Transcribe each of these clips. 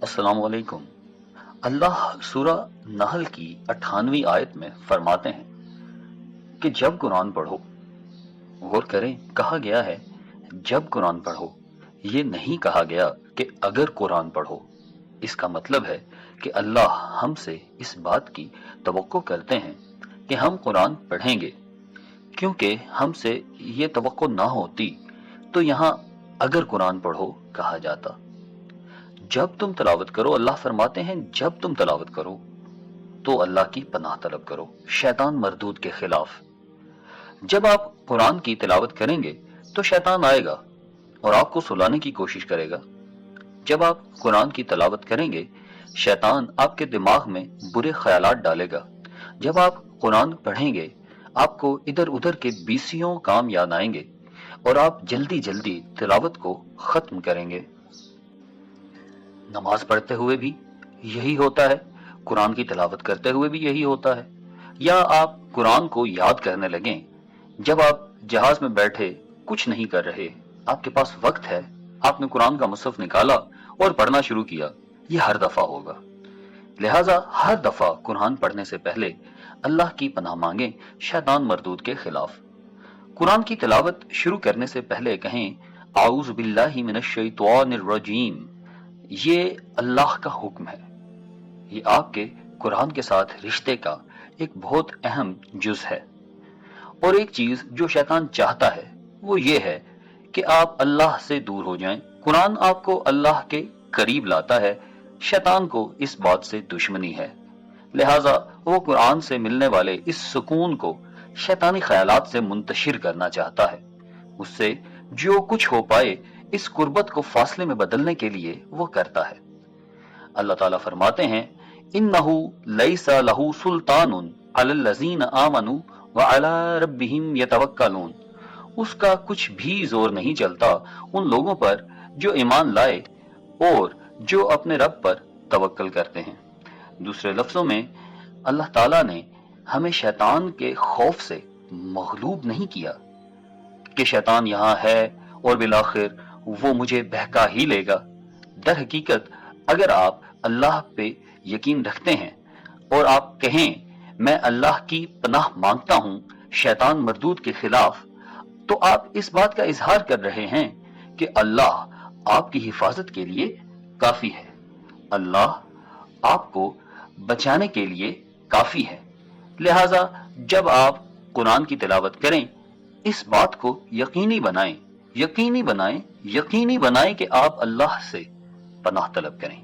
अस्सलाम वालेकुम। अल्लाह सूरह नहल की 98वीं आयत में फरमाते हैं कि जब कुरान पढ़ो, गौर करें, कहा गया है जब कुरान पढ़ो, ये नहीं कहा गया कि अगर कुरान पढ़ो। इसका मतलब है कि अल्लाह हमसे इस बात की तवक्को करते हैं कि हम कुरान पढ़ेंगे। क्योंकि हमसे ये तवक्को ना होती तो यहाँ अगर कुरान पढ़ो कहा जाता। जब तुम तलावत करो, अल्लाह फरमाते हैं जब तुम तलावत करो तो अल्लाह की पनाह तलब करो शैतान मरदूद के खिलाफ। जब आप कुरान की तिलावत करेंगे तो शैतान आएगा और आपको सुलाने की कोशिश करेगा। जब आप कुरान की तिलावत करेंगे, शैतान आपके दिमाग में बुरे ख्यालात डालेगा। जब आप कुरान पढ़ेंगे, आपको इधर उधर के बीसियों काम याद आएंगे और आप जल्दी जल्दी तिलावत को खत्म करेंगे। नमाज पढ़ते हुए भी यही होता है, कुरान की तिलावत करते हुए भी यही होता है। या आप कुरान को याद करने लगें जब आप जहाज में बैठे कुछ नहीं कर रहे, आपके पास वक्त है, आपने कुरान का मुसहफ निकाला और पढ़ना शुरू किया। यह हर दफा होगा। लिहाजा हर दफा कुरान पढ़ने से पहले अल्लाह की पनाह मांगे शैतान मरदूद के खिलाफ। कुरान की तिलावत शुरू करने से पहले कहें आऊज़ु बिल्लाहि मिनश शैतानिर रजीम। ये अल्लाह का हुक्म है। ये आपके कुरान के साथ रिश्ते का एक बहुत अहम जुज है। और एक चीज जो शैतान चाहता है वो ये है कि आप अल्लाह से दूर हो जाएं। कुरान आपको अल्लाह के करीब लाता है। शैतान को इस बात से दुश्मनी है। लिहाजा वो कुरान से मिलने वाले इस सुकून को शैतानी ख्यालात से मुंतशिर करना चाहता है। उससे जो कुछ हो पाए इस कुर्बत को फासले में बदलने के लिए वो करता है। अल्लाह ताला फरमाते हैं इन्नहु लैसा लहू सुल्तानुन अलल लज़ीना आमनू व अला रब्बिहिम यतवक्कलून। उसका कुछ भी जोर नहीं चलता उन लोगों पर जो ईमान लाए और जो अपने रब पर तवक्कल करते हैं। दूसरे लफ्जों में अल्लाह ताला ने हमें शैतान के खौफ से मगलूब नहीं किया कि शैतान यहाँ है और बिलाखिर वो मुझे बहका ही लेगा। दर हकीकत अगर आप अल्लाह पे यकीन रखते हैं और आप कहें मैं अल्लाह की पनाह मांगता हूं शैतान मरदूद के खिलाफ, तो आप इस बात का इजहार कर रहे हैं कि अल्लाह आपकी हिफाजत के लिए काफी है। अल्लाह आपको बचाने के लिए काफी है। लिहाजा जब आप कुरान की तिलावत करें, इस बात को यकीनी बनाएं, यकीनी बनाएं, यकीनी बनाएं कि आप अल्लाह से पनाह तलब करें।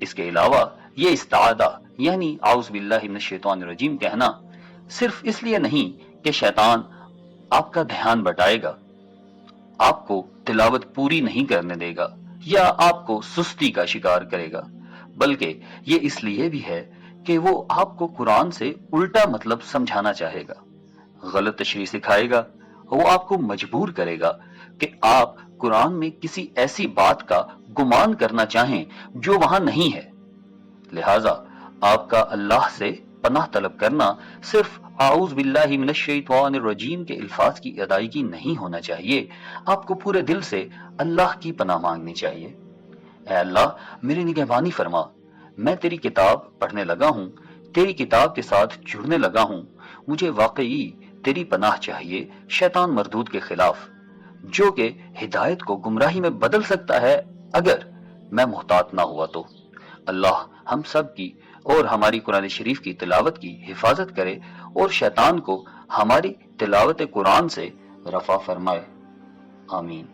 इसके अलावा ये इस्तादा यानी आउज़ बिल्लाहि मिनश शैतानिर रजीम कहना सिर्फ इसलिए नहीं कि शैतान आपका ध्यान बटाएगा, आपको तिलावत पूरी नहीं करने देगा या आपको सुस्ती का शिकार करेगा, बल्कि ये इसलिए भी है कि वो आपको कुरान से उल्टा मतलब समझाना चाहेगा, गलत तशरीह सिखाएगा। वो आपको मजबूर करेगा कि आप कुरान में किसी ऐसी बात का गुमान करना चाहें जो वहां नहीं है। लिहाजा आपका अल्लाह से पनाह तलब करना सिर्फ आऊज़ बिल्लाहि मिनश शैतानिर रजीम के अल्फाज की अदायगी नहीं होना चाहिए। आपको पूरे दिल से अल्लाह की पनाह मांगनी चाहिए। ऐ अल्लाह, मेरी निगहबानी फरमा, मैं तेरी किताब पढ़ने लगा हूँ, तेरी किताब के साथ जुड़ने लगा हूँ। मुझे वाकई तेरी पनाह चाहिए शैतान मरदूद के खिलाफ, जो कि हिदायत को गुमराही में बदल सकता है अगर मैं मुहतात ना हुआ तो। अल्लाह हम सब की और हमारी कुरान शरीफ की तिलावत की हिफाजत करे और शैतान को हमारी तिलावत कुरान से रफा फरमाए। आमीन।